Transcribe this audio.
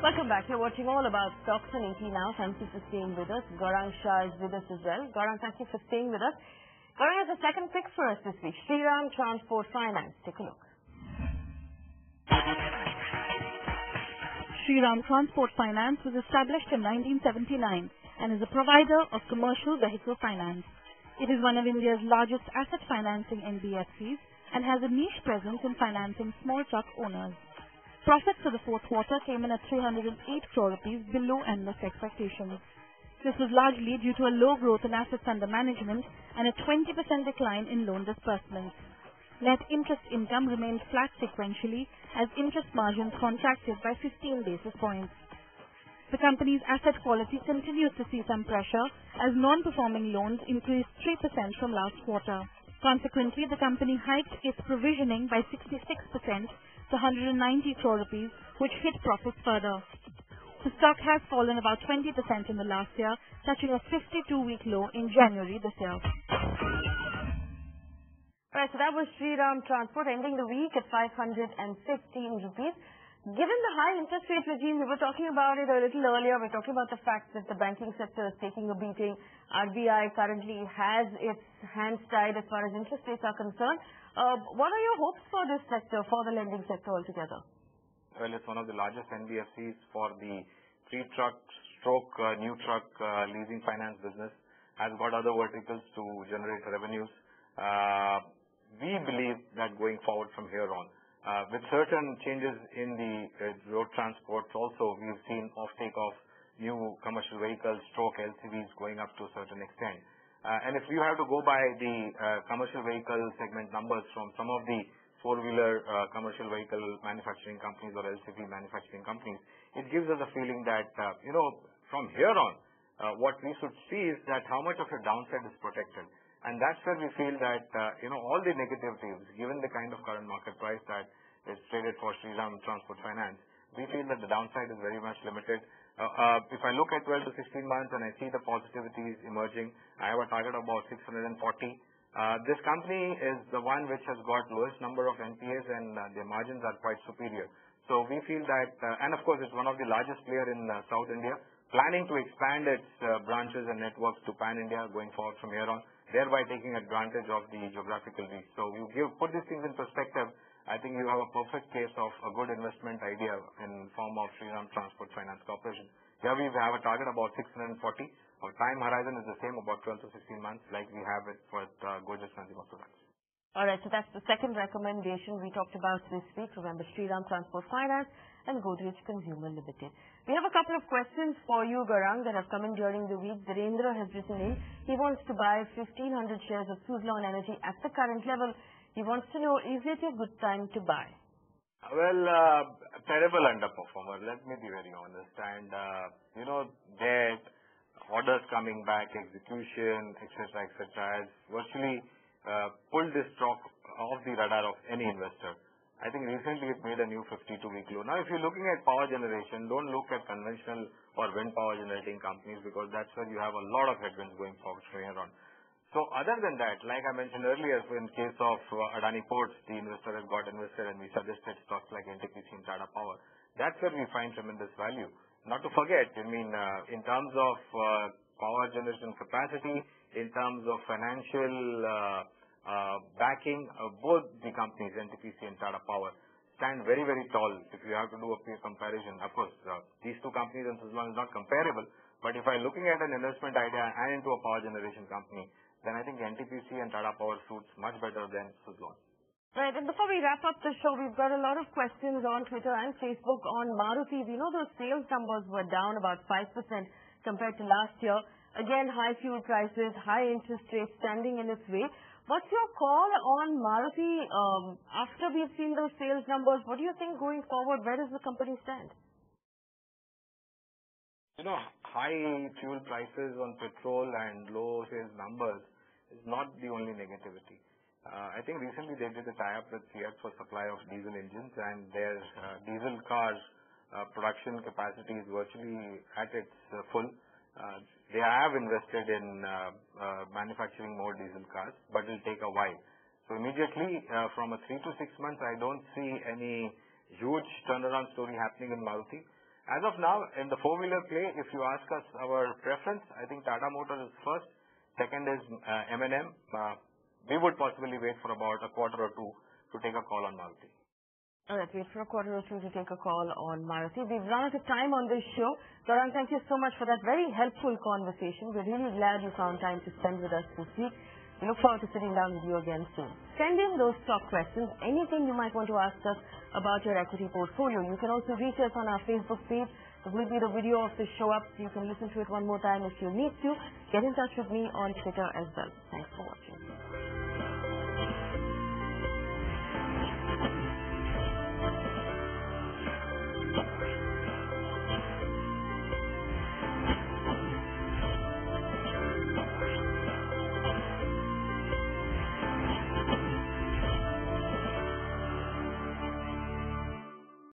Welcome back. You're watching All About Stocks on ET Now. Thank you for staying with us. Gaurang Shah is with us as well. Gaurang, thank you for staying with us. Gaurang has a second pick for us this week. Shriram Transport Finance. Take a look. Shriram Transport Finance was established in 1979 and is a provider of commercial vehicle finance. It is one of India's largest asset financing NBFCs and has a niche presence in financing small truck owners. Profits for the fourth quarter came in at 308 crore rupees, below analyst expectations. This was largely due to a low growth in assets under management and a 20% decline in loan disbursements. Net interest income remained flat sequentially as interest margins contracted by 15 basis points. The company's asset quality continues to see some pressure as non-performing loans increased 3% from last quarter. Consequently, the company hiked its provisioning by 66% to 190 crore rupees, which hit profits further. The stock has fallen about 20% in the last year, touching a 52-week low in January this year. Right, so that was Shriram Transport ending the week at 515 rupees. Given the high interest rate regime, we were talking about it a little earlier. We're talking about the fact that the banking sector is taking a beating. RBI currently has its hands tied as far as interest rates are concerned. What are your hopes for this sector, for the lending sector altogether? Well, it's one of the largest NBFCs for the pre-truck new truck leasing finance business. Has got other verticals to generate revenues. We believe that going forward from here on, with certain changes in the road transport also, we've seen offtake of new commercial vehicles, LCVs going up to a certain extent. And if you have to go by the commercial vehicle segment numbers from some of the four-wheeler commercial vehicle manufacturing companies or LCV manufacturing companies, it gives us a feeling that, from here on, what we should see is that how much of a downside is protected. And that's where we feel that, all the negativities, given the kind of current market price that is traded for Shriram Transport Finance, we feel that the downside is very much limited. If I look at 12 to 16 months and I see the positivities emerging, I have a target of about 640. This company is the one which has got lowest number of NPAs and their margins are quite superior. So we feel that, and of course it's one of the largest player in South India, planning to expand its branches and networks to Pan-India going forward from here on, thereby taking advantage of the geographical reach. So you put these things in perspective, I think you have a perfect case of a good investment idea in form of Shriram Transport Finance Corporation. Here we have a target about 640. Our time horizon is the same, about 12 to 16 months, like we have it for Godrej Consumer Products. All right, so that's the second recommendation we talked about this week. Remember, Shriram Transport Finance and Godrej Consumer Limited. We have a couple of questions for you, Gaurang, that have come in during the week. Dhirendra has written in. He wants to buy 1,500 shares of Suzlon Energy at the current level. He wants to know, is it a good time to buy? Well, terrible underperformer, let me be very honest. And, debt, orders coming back, execution, etc., has virtually pulled this stock off the radar of any investor. I think recently it made a new 52-week low. Now, if you're looking at power generation, don't look at conventional or wind power generating companies because that's where you have a lot of headwinds going forward from here on. So other than that, like I mentioned earlier, in case of Adani Ports, the investor has got invested and we suggested stocks like NTPC and Tata Power. That's where we find tremendous value. Not to forget, in terms of power generation capacity, in terms of financial backing, both the companies, NTPC and Tata Power, stand very, very tall. If you have to do a peer comparison, of course, these two companies and Suzlon is not comparable. But if I'm looking at an investment idea and into a power generation company, then I think NTPC and Tata Power suits much better than Suzlon. Right, and before we wrap up the show, we've got a lot of questions on Twitter and Facebook on Maruti. We know those sales numbers were down about 5% compared to last year. Again, high fuel prices, high interest rates standing in its way. What's your call on Maruti after we've seen those sales numbers? What do you think going forward? Where does the company stand? High fuel prices on petrol and low sales numbers is not the only negativity. I think recently they did a tie-up with Fiat for supply of diesel engines and their diesel cars production capacity is virtually at its full. They have invested in manufacturing more diesel cars, but it will take a while. So immediately from a 3 to 6 months, I don't see any huge turnaround story happening in Maruti. As of now, in the four-wheeler play, if you ask us our preference, I think Tata Motors is first. Second is M&M. We would possibly wait for about a quarter or two to take a call on Maruti. All right, wait for a quarter or two to take a call on Maruti. We've run out of time on this show. Gaurang, thank you so much for that very helpful conversation. We're really glad you found time to spend with us this week. We look forward to sitting down with you again soon. Send in those stock questions, anything you might want to ask us about your equity portfolio. You can also reach us on our Facebook page. There will be the video of the show up, so you can listen to it one more time if you need to. Get in touch with me on Twitter as well. Thanks for watching.